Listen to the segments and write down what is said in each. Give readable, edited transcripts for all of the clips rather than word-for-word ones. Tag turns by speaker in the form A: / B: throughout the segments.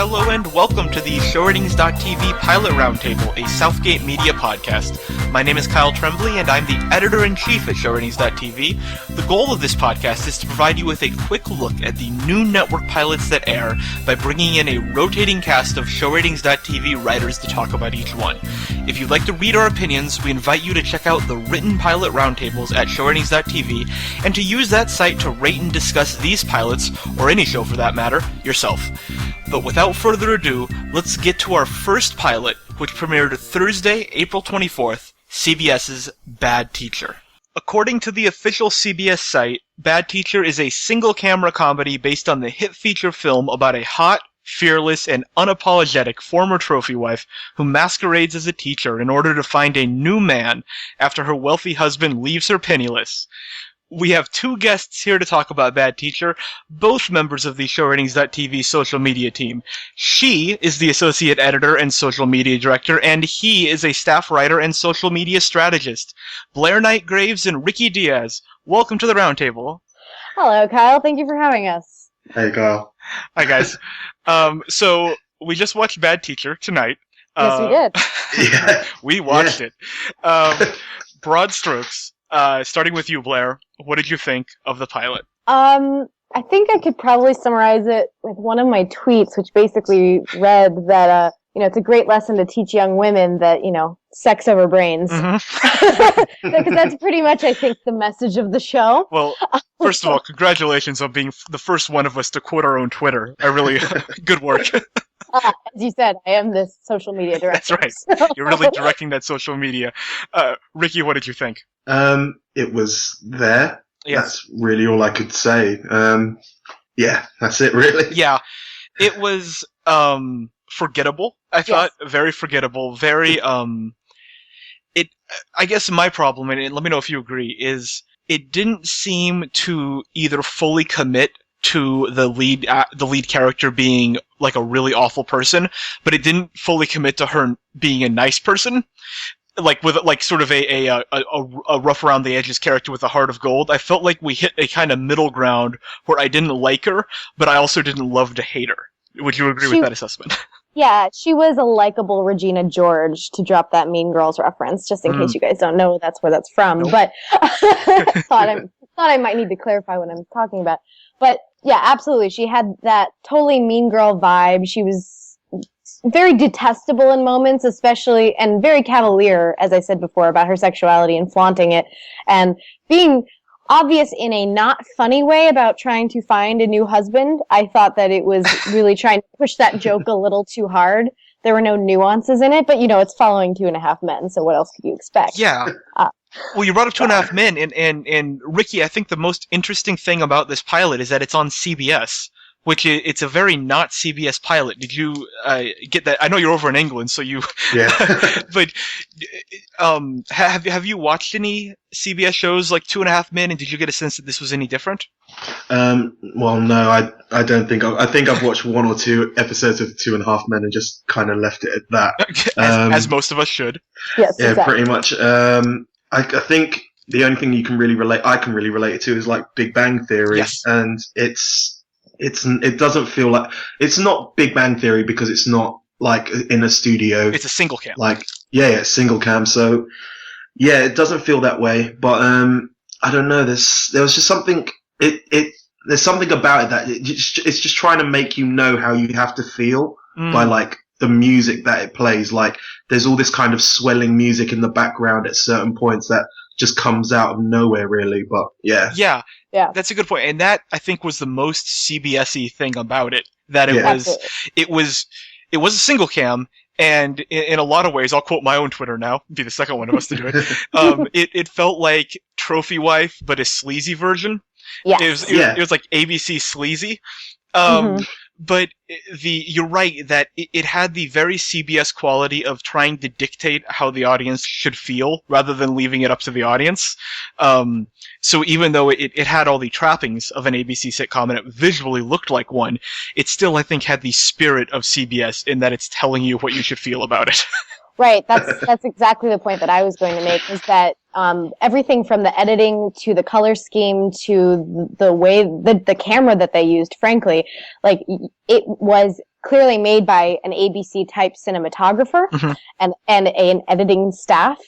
A: Hello and welcome to the ShowRatings.tv Pilot Roundtable, a Southgate Media podcast. My name is Kyle Tremblay and I'm the editor-in-chief at ShowRatings.tv. The goal of this podcast is to provide you with a quick look at the new network pilots that air by bringing in a rotating cast of ShowRatings.tv writers to talk about each one. If you'd like to read our opinions, we invite you to check out the written pilot roundtables at ShowRatings.tv and to use that site to rate and discuss these pilots, or any show for that matter, yourself. But without further ado, let's get to our first pilot, which premiered Thursday, April 24th, CBS's Bad Teacher. According to the official CBS site, Bad Teacher is a single-camera comedy based on the hit feature film about a hot, fearless, and unapologetic former trophy wife who masquerades as a teacher in order to find a new man after her wealthy husband leaves her penniless. We have two guests here to talk about Bad Teacher, both members of the ShowRatings.tv social media team. She is the associate editor and social media director, and he is a staff writer and social media strategist. Blair Knight Graves and Ricky Diaz, welcome to the roundtable.
B: Hello, Kyle. Thank you for having us.
C: Hey, Kyle.
A: Hi, guys. So we just watched Bad Teacher tonight.
B: Yes, we did.
C: Yeah.
A: We watched it. Broad strokes. Starting with you, Blair, what did you think of the pilot?
B: I think I could probably summarize it with one of my tweets, which basically read that, it's a great lesson to teach young women that, sex over brains.
A: Mm-hmm.
B: Because that's pretty much, I think, the message of the show.
A: Well, first of all, congratulations on being the first one of us to quote our own Twitter. Good work.
B: As you said, I am this social media director.
A: That's right.
B: So.
A: You're really directing that social media. Ricky, what did you think?
C: It was there.
A: Yeah.
C: That's really all I could say. Yeah, that's it, really.
A: Yeah. It was, forgettable. I thought very forgettable. Very, I guess my problem, and let me know if you agree, is it didn't seem to either fully commit to the lead character being like a really awful person, but it didn't fully commit to her being a nice person. Like with like sort of a rough around the edges character with a heart of gold. I felt like we hit a kind of middle ground where I didn't like her, but I also didn't love to hate her. Would you agree with that assessment?
B: Yeah, she was a likable Regina George, to drop that Mean Girls reference, just in case you guys don't know that's where that's from. Nope. But thought I might need to clarify what I'm talking about. But yeah, absolutely. She had that totally Mean Girl vibe. She was very detestable in moments, especially, and very cavalier, as I said before, about her sexuality and flaunting it, and being obvious in a not funny way about trying to find a new husband. I thought that it was really trying to push that joke a little too hard. There were no nuances in it, but it's following 2.5 Men, so what else could you expect?
A: Yeah. Well, you brought up 2.5 Men, and Ricky, I think the most interesting thing about this pilot is that it's on CBS, which it's a very not CBS pilot. Did you get that? I know you're over in England, so you.
C: Yeah.
A: But have you watched any CBS shows like 2.5 Men, and did you get a sense that this was any different?
C: Well, no, I don't think. I think I've watched 1 or 2 episodes of 2.5 Men and just kind of left it at that.
A: As most of us should.
B: Yes.
C: Yeah,
B: exactly.
C: pretty much. I think the only thing I can really relate it to is like Big Bang Theory,
A: yes.
C: And it doesn't feel like it's not Big Bang Theory because it's not like in a studio.
A: It's a single cam.
C: Like single cam. So yeah, it doesn't feel that way. But I don't know. There was just something. There's something about it that it's just trying to make you know how you have to feel by like the music that it plays. Like there's all this kind of swelling music in the background at certain points that just comes out of nowhere, really. But yeah.
B: Yeah,
A: that's a good point, and that I think was the most CBS-y thing about it. That it was a single cam, and in a lot of ways, I'll quote my own Twitter now. Be the second one of us to do it. It felt like Trophy Wife, but a sleazy version.
B: Yeah,
A: it was like ABC sleazy. But you're right that it had the very CBS quality of trying to dictate how the audience should feel rather than leaving it up to the audience. So even though it had all the trappings of an ABC sitcom and it visually looked like one, it still, I think, had the spirit of CBS in that it's telling you what you should feel about it.
B: Right. That's exactly the point that I was going to make, is that everything from the editing to the color scheme to the way the camera that they used, frankly, like it was clearly made by an ABC type cinematographer and an editing staff.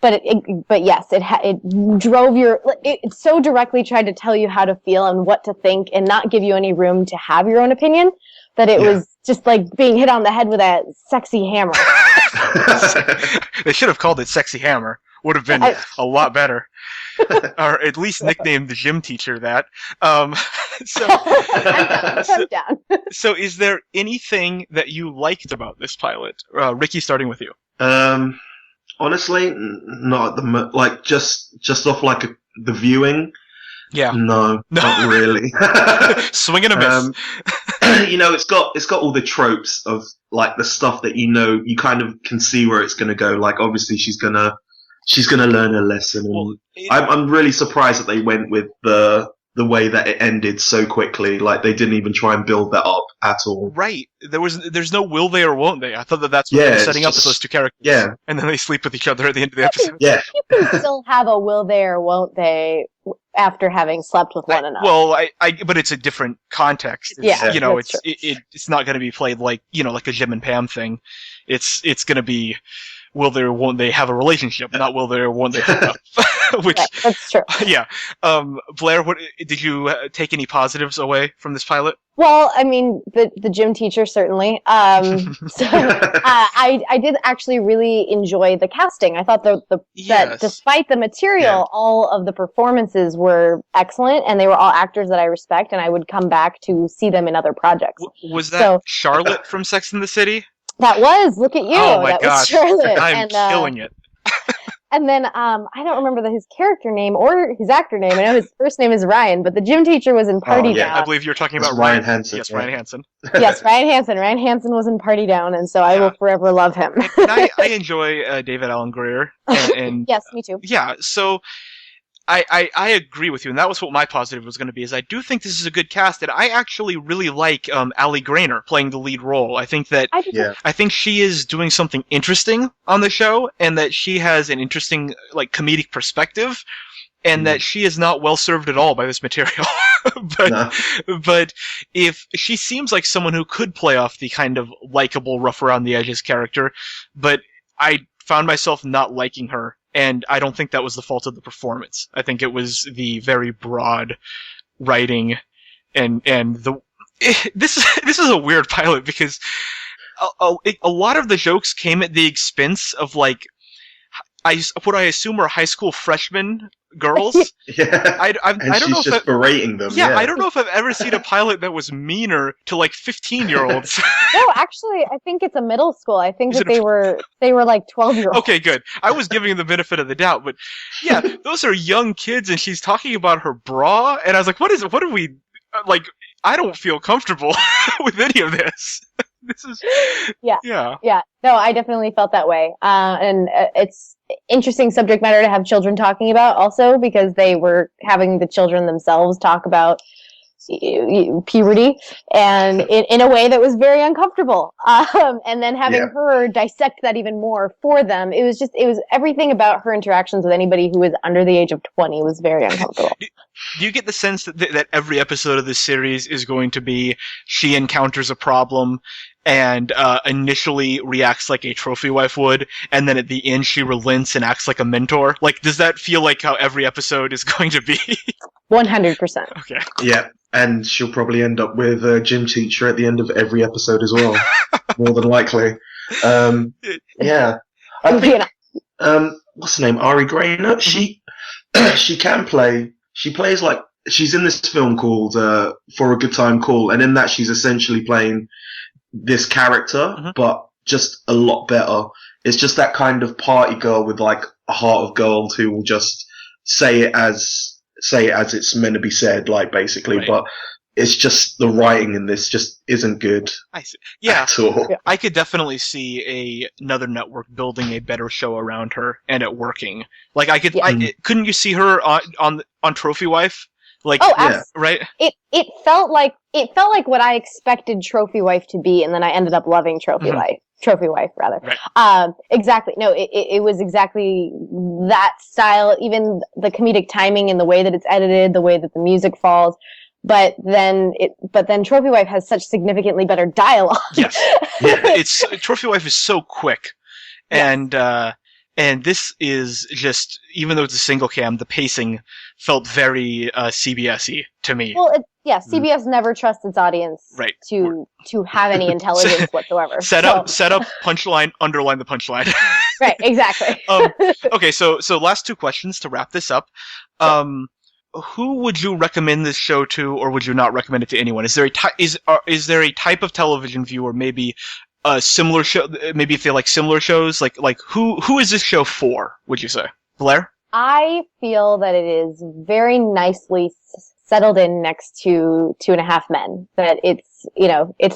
B: But yes, it drove it so directly tried to tell you how to feel and what to think and not give you any room to have your own opinion, that it was just like being hit on the head with a sexy hammer.
A: They should have called it Sexy Hammer. Would have been a lot better. Or at least nicknamed the gym teacher that. I'm down. So is there anything that you liked about this pilot? Ricky, starting with you.
C: Honestly, not at the like just off like the viewing.
A: Yeah.
C: No, not really.
A: Swing and a miss.
C: It's got all the tropes of like the stuff that you kind of can see where it's gonna go. Like obviously she's gonna learn her lesson. And I'm really surprised that they went with the way that it ended so quickly. Like they didn't even try and build that up at all.
A: Right. There's no will they or won't they. I thought that's what they were setting up with those two characters.
C: Yeah.
A: And then they sleep with each other at the end of the episode.
C: Yeah.
B: You can still have a will they or won't they after having slept with one another.
A: Well, but it's a different context. It's not going to be played like, like a Jim and Pam thing. It's going to be, will they or won't they have a relationship, not will they or won't they hook up. Which,
B: that's true.
A: Yeah. Blair, what did you take any positives away from this pilot?
B: Well, I mean, the gym teacher certainly. I did actually really enjoy the casting. I thought that despite the material, all of the performances were excellent, and they were all actors that I respect, and I would come back to see them in other projects.
A: Was that Charlotte from Sex and the City?
B: That was. Look at you.
A: Oh my
B: that
A: gosh.
B: was Charlotte.
A: I'm killing it.
B: And then I don't remember his character name or his actor name. I know his first name is Ryan, but the gym teacher was in Party Down.
A: I believe you're talking about
C: Ryan Hansen.
A: Yes, Ryan Hansen.
B: Yes, Ryan Hansen. Ryan Hansen was in Party Down, and so I will forever love him.
A: And I enjoy David Alan Grier. And
B: yes, me too.
A: Yeah, so I agree with you, and that was what my positive was going to be, is I do think this is a good cast, and I actually really like Allie Grainer playing the lead role. I think that I think she is doing something interesting on the show, and that she has an interesting comedic perspective, and that she is not well served at all by this material. But if she seems like someone who could play off the kind of likable, rough around the edges character, but I found myself not liking her. And I don't think that was the fault of the performance. I think it was the very broad writing, and this is a weird pilot because a lot of the jokes came at the expense of what I assume are high school freshmen girls.
C: Yeah,
A: I don't know if
C: berating them.
A: Yeah, I don't know if I've ever seen a pilot that was meaner to 15-year-olds.
B: No, actually, I think it's a middle school. I think that they were 12-year-olds.
A: Okay, good. I was giving them the benefit of the doubt, but yeah, those are young kids, and she's talking about her bra, and I was like, what are we I don't feel comfortable with any of this. This is yeah.
B: No, I definitely felt that way, and it's interesting subject matter to have children talking about also, because they were having the children themselves talk about puberty, and in a way that was very uncomfortable, and then having her dissect that even more for them, it was everything about her interactions with anybody who was under the age of 20 was very uncomfortable.
A: Do you get the sense that every episode of this series is going to be she encounters a problem and initially reacts like a trophy wife would, and then at the end she relents and acts like a mentor? Does that feel like how every episode is going to be?
B: 100%.
A: Okay.
C: Yeah, and she'll probably end up with a gym teacher at the end of every episode as well. More than likely. Yeah. I think, what's her name? Ari Grainer? Mm-hmm. She can play. She plays she's in this film called For a Good Time Call, and in that she's essentially playing this character, but just a lot better. It's just that kind of party girl with a heart of gold who will just say it as it's meant to be said, basically. Right. But it's just the writing in this just isn't good.
A: I see. Yeah,
C: at all.
A: I could definitely see another network building a better show around her and it working. Couldn't you see her on Trophy Wife? Right?
B: It felt like what I expected Trophy Wife to be, and then I ended up loving Trophy Wife, rather.
A: Right.
B: Exactly. No, it was exactly that style. Even the comedic timing and the way that it's edited, the way that the music falls. but then Trophy Wife has such significantly better dialogue.
A: Yes. It's Trophy Wife is so quick. And this is just, even though it's a single cam, the pacing felt very CBS-y to me.
B: Well, CBS never trusts its audience to have any intelligence whatsoever.
A: Set up, punchline, underline the punchline.
B: Right, exactly.
A: Okay, so last two questions to wrap this up. Who would you recommend this show to, or would you not recommend it to anyone? Is there a type of television viewer, maybe a similar show, maybe if they like similar shows, like who is this show for, would you say? Blair?
B: I feel that it is very nicely settled in next to 2.5 Men. That it's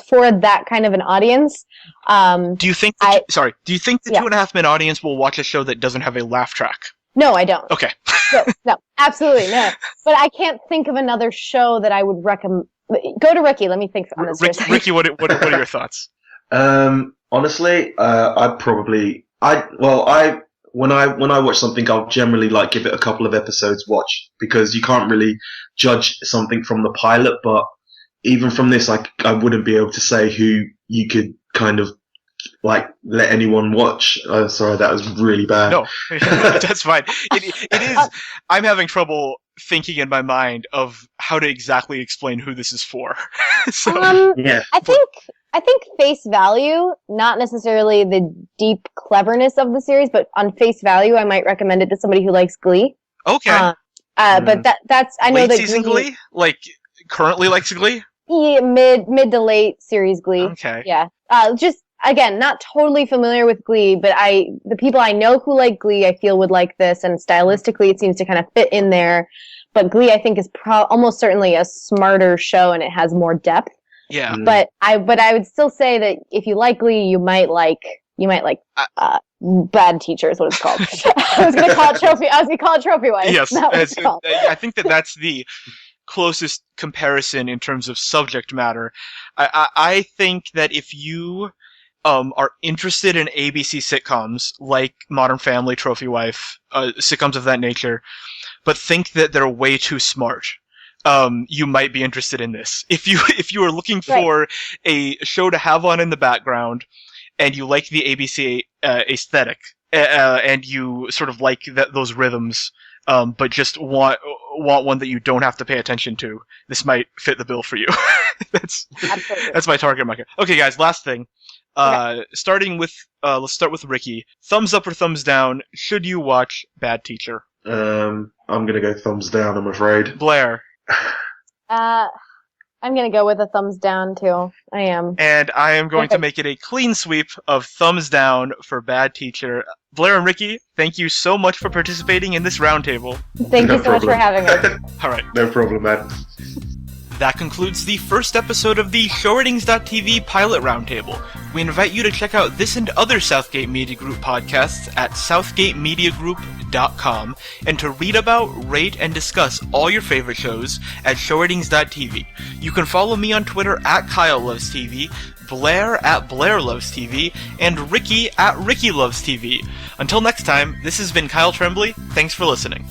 B: for that kind of an audience.
A: Do you think the 2.5 Men audience will watch a show that doesn't have a laugh track?
B: No, I don't.
A: Okay.
B: No, absolutely no. But I can't think of another show that I would recommend. Go to Ricky. Let me think on this.
A: Ricky, what are your thoughts?
C: Honestly, when I watch something, I'll generally give it a couple of episodes watch, because you can't really judge something from the pilot. But even from this, I wouldn't be able to say who you could kind of let anyone watch. Sorry, that was really bad.
A: No, that's fine. It is. I'm having trouble thinking in my mind of how to exactly explain who this is for.
C: Yeah.
B: I think face value, not necessarily the deep cleverness of the series, but on face value, I might recommend it to somebody who likes Glee.
A: Okay.
B: But that's I know
A: late
B: that
A: season Glee, currently likes Glee.
B: Yeah, mid to late series Glee.
A: Okay.
B: Yeah. Just again, not totally familiar with Glee, but the people I know who like Glee, I feel would like this, and stylistically, it seems to kind of fit in there. But Glee, I think, is almost certainly a smarter show, and it has more depth.
A: Yeah.
B: But I would still say that if you like Glee, you might like Bad Teacher is what it's called. I was going to call it Trophy Wife.
A: Yes.
B: I
A: think that's the closest comparison in terms of subject matter. I think that if you are interested in ABC sitcoms like Modern Family, Trophy Wife, sitcoms of that nature, but think that they're way too smart, you might be interested in this. If you are looking for a show to have on in the background, and you like the ABC aesthetic, and you sort of like those rhythms, but just want one that you don't have to pay attention to, this might fit the bill for you. That's my target market. Okay, guys, last thing. Starting with let's start with Ricky. Thumbs up or thumbs down? Should you watch Bad Teacher?
C: I'm gonna go thumbs down, I'm afraid.
A: Blair?
B: I'm gonna go with a thumbs down too. I am.
A: And I am going to make it a clean sweep of thumbs down for Bad Teacher. Blair and Ricky, thank you so much for participating in this roundtable.
B: Thank you so much for having us.
A: All right.
C: No problem, man.
A: That concludes the first episode of the ShowRatings.tv Pilot Roundtable. We invite you to check out this and other Southgate Media Group podcasts at southgatemediagroup.com, and to read about, rate, and discuss all your favorite shows at ShowRatings.tv. You can follow me on Twitter at KyleLovesTV, Blair at BlairLovesTV, and Ricky at RickyLovesTV. Until next time, this has been Kyle Tremblay. Thanks for listening.